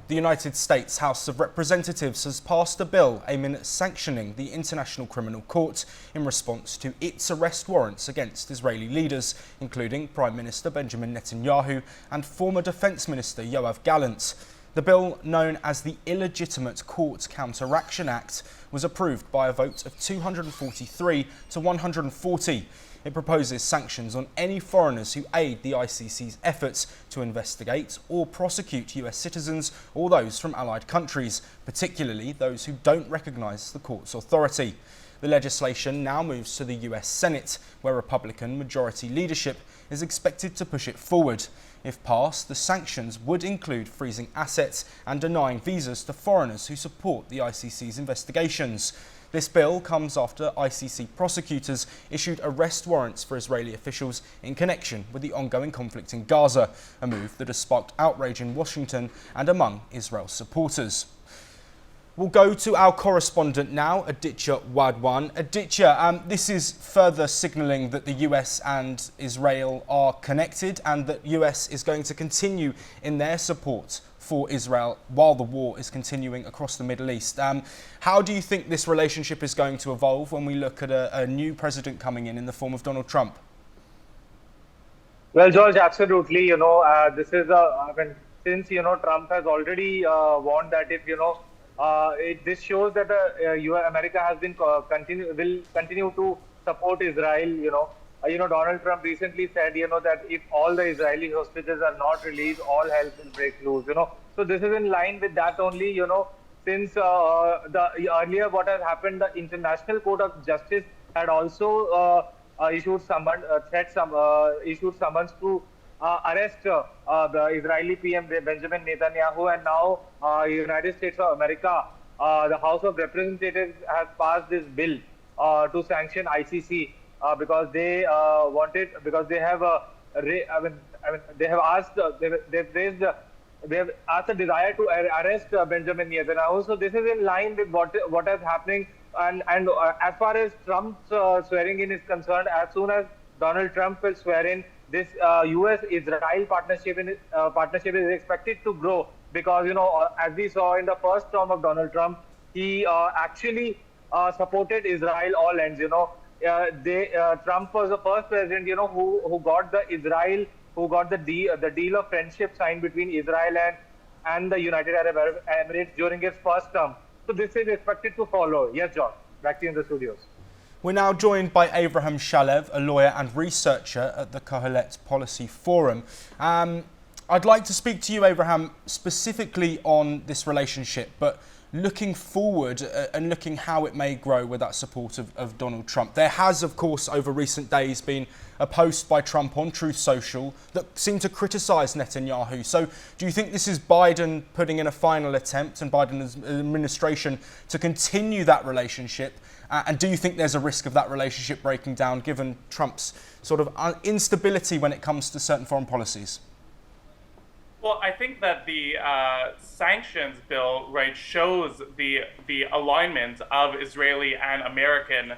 The United States House of Representatives has passed a bill aiming at sanctioning the International Criminal Court in response to its arrest warrants against Israeli leaders, including Prime Minister Benjamin Netanyahu and former Defence Minister Yoav Gallant. The bill, known as the Illegitimate Court Counteraction Act, was approved by a vote of 243 to 140. It proposes sanctions on any foreigners who aid the ICC's efforts to investigate or prosecute US citizens or those from allied countries, particularly those who don't recognise the court's authority. The legislation now moves to the US Senate, where Republican majority leadership is expected to push it forward. If passed, the sanctions would include freezing assets and denying visas to foreigners who support the ICC's investigations. This bill comes after ICC prosecutors issued arrest warrants for Israeli officials in connection with the ongoing conflict in Gaza, a move that has sparked outrage in Washington and among Israel's supporters. We'll go to our correspondent now, Aditya Wadwan. Aditya, this is further signalling that the US and Israel are connected and that US is going to continue in their support for Israel while the war is continuing across the Middle East. How do you think this relationship is going to evolve when we look at a new president coming in the form of Donald Trump? Well, George, absolutely. This is since Trump has already warned that if this shows that America has been will continue to support Israel. Donald Trump recently said, that if all the Israeli hostages are not released, all hell will break loose. So this is in line with that only. Since earlier what has happened, the International Court of Justice had also issued summons to arrest the Israeli PM Benjamin Netanyahu, and now United States of America, the House of Representatives has passed this bill to sanction ICC because they they have asked a desire to arrest Benjamin Netanyahu. So this is in line with what is happening, and as far as Trump's swearing in is concerned, as soon as Donald Trump will swear in, this US-Israel partnership is expected to grow because, as we saw in the first term of Donald Trump, he actually supported Israel all ends. Trump was the first president, who got the deal of friendship signed between Israel and the United Arab Emirates during his first term. So this is expected to follow. Yes, John. Back to you in the studios. We're now joined by Abraham Shalev, a lawyer and researcher at the Kohelet Policy Forum. I'd like to speak to you, Abraham, specifically on this relationship, but looking forward and looking how it may grow with that support of Donald Trump. There has, of course, over recent days been a post by Trump on Truth Social that seemed to criticise Netanyahu. So do you think this is Biden putting in a final attempt and Biden's administration to continue that relationship? And do you think there's a risk of that relationship breaking down given Trump's sort of instability when it comes to certain foreign policies? Well, I think that the sanctions bill, right, shows the alignment of Israeli and American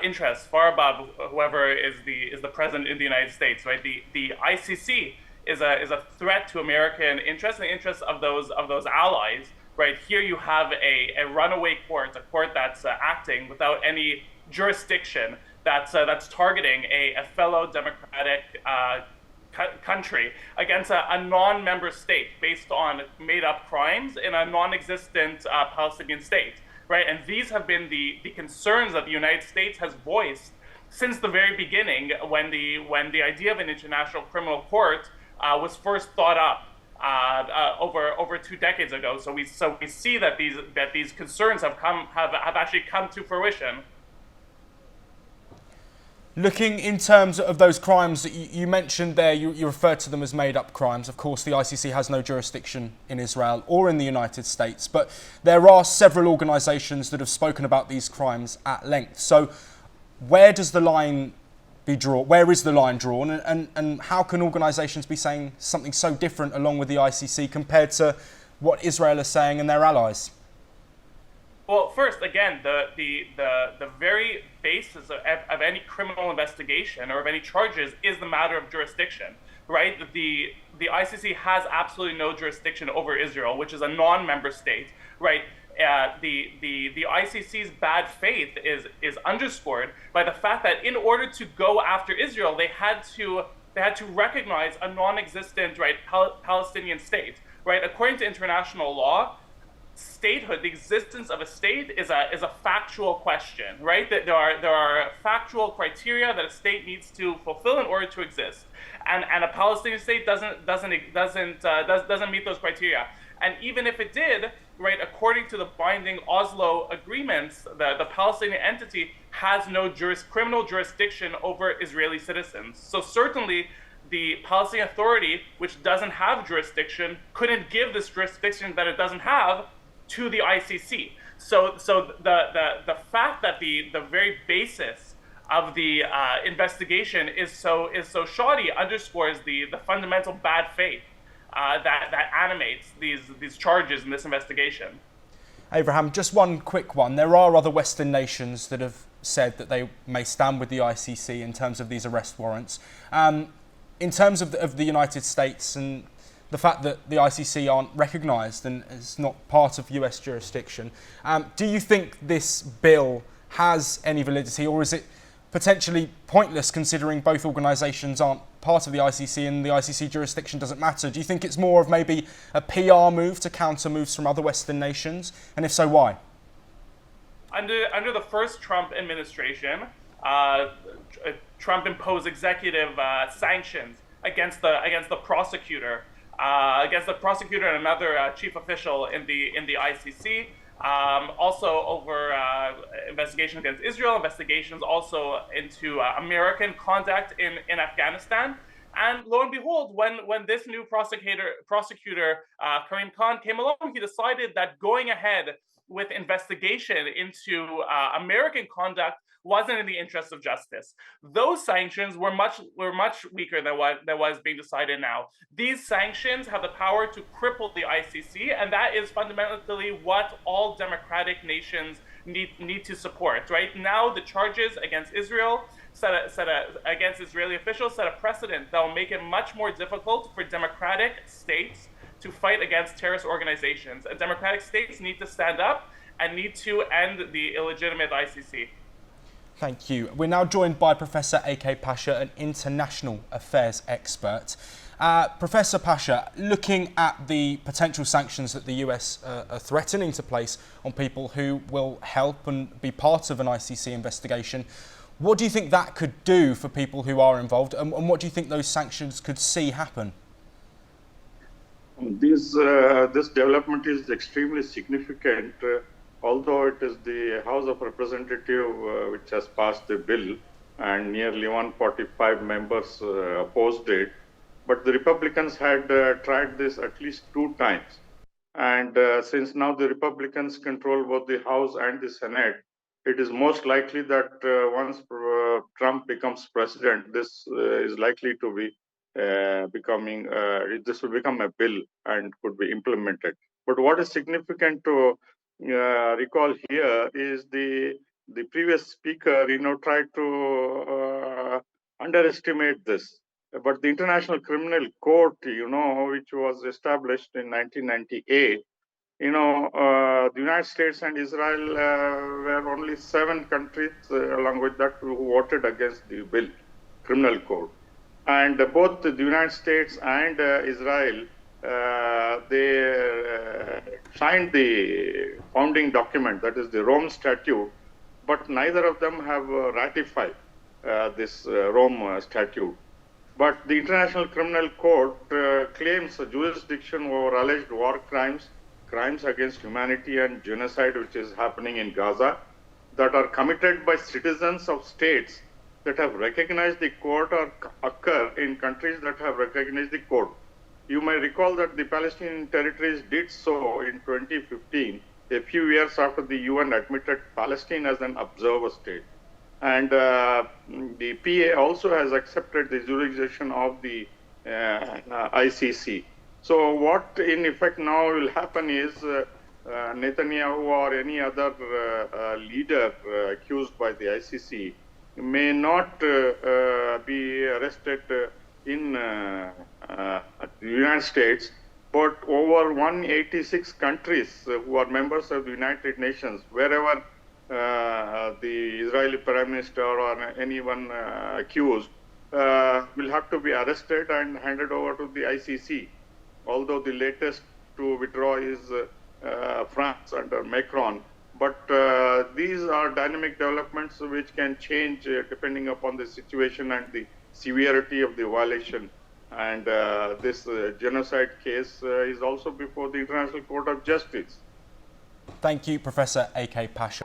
interests far above whoever is the president in the United States, right? The ICC is a threat to American interests and the interests of those allies, right? Here you have a runaway court, a court that's acting without any jurisdiction, that's targeting a fellow democratic country against a non-member state based on made-up crimes in a non-existent Palestinian state, right? And these have been the concerns that the United States has voiced since the very beginning, when the idea of an international criminal court was first thought up over 2 decades ago. So we see that these concerns have actually come to fruition. Looking in terms of those crimes that you mentioned there, you referred to them as made-up crimes. Of course, the ICC has no jurisdiction in Israel or in the United States, but there are several organisations that have spoken about these crimes at length. So where does the line be drawn? Where is the line drawn? And how can organisations be saying something so different along with the ICC compared to what Israel is saying and their allies? Well, first, again, the very basis of any criminal investigation or of any charges is the matter of jurisdiction. right? The ICC has absolutely no jurisdiction over Israel, which is a non-member state, right? The ICC's bad faith is underscored by the fact that in order to go after Israel, they had to recognize a non-existent, right, Palestinian state, right? According to international law, statehood, the existence of a state is a factual question, right? That there are factual criteria that a state needs to fulfill in order to exist, and a Palestinian state doesn't meet those criteria. And even if it did, right, according to the binding Oslo agreements, the Palestinian entity has no criminal jurisdiction over Israeli citizens. So certainly, the Palestinian Authority, which doesn't have jurisdiction, couldn't give this jurisdiction that it doesn't have to the ICC. So the fact that the very basis of the investigation is so shoddy underscores the fundamental bad faith that animates these charges in this investigation. Abraham, just one quick one. There are other Western nations that have said that they may stand with the ICC in terms of these arrest warrants. In terms of the United States and the fact that the ICC aren't recognised and is not part of US jurisdiction, do you think this bill has any validity, or is it potentially pointless considering both organisations aren't part of the ICC and the ICC jurisdiction doesn't matter? Do you think it's more of maybe a PR move to counter moves from other Western nations? And if so, why? Under the first Trump administration, Trump imposed executive sanctions against the prosecutor, and another chief official in the ICC. Also over investigations against Israel, investigations also into American conduct in Afghanistan. And lo and behold, when this new prosecutor Karim Khan came along, he decided that going ahead with investigation into American conduct wasn't in the interest of justice. Those sanctions were much weaker than what was being decided now. These sanctions have the power to cripple the ICC, and that is fundamentally what all democratic nations need to support. Right now, the charges against Israel against Israeli officials set a precedent that will make it much more difficult for democratic states to fight against terrorist organizations. And democratic states need to stand up and need to end the illegitimate ICC. Thank you. We're now joined by Professor A.K. Pasha, an international affairs expert. Professor Pasha, looking at the potential sanctions that the US are threatening to place on people who will help and be part of an ICC investigation, what do you think that could do for people who are involved, and what do you think those sanctions could see happen? This development is extremely significant. Although it is the House of Representatives which has passed the bill, and nearly 145 members opposed it, but the Republicans had tried this at least 2 times. And since now the Republicans control both the House and the Senate, it is most likely that once Trump becomes president, this is likely to be this will become a bill and could be implemented. But what is significant to recall here is the previous speaker, tried to underestimate this. But the International Criminal Court, which was established in 1998, the United States and Israel were only 7 countries, along with that, who voted against the bill, criminal code. And both the United States and Israel, they signed the founding document, that is the Rome Statute, but neither of them have ratified this Rome Statute. But the International Criminal Court claims jurisdiction over alleged war crimes, crimes against humanity and genocide which is happening in Gaza, that are committed by citizens of states that have recognized the court or occur in countries that have recognized the court. You may recall that the Palestinian territories did so in 2015, a few years after the UN admitted Palestine as an observer state. And the PA also has accepted the jurisdiction of the ICC. So what in effect now will happen is Netanyahu or any other leader accused by the ICC may not be arrested in the United States, but over 186 countries who are members of the United Nations, wherever the Israeli Prime Minister or anyone accused will have to be arrested and handed over to the ICC. Although the latest to withdraw is France under Macron. But these are dynamic developments which can change depending upon the situation and the severity of the violation. And this genocide case is also before the International Court of Justice. Thank you, Professor A.K. Pasha.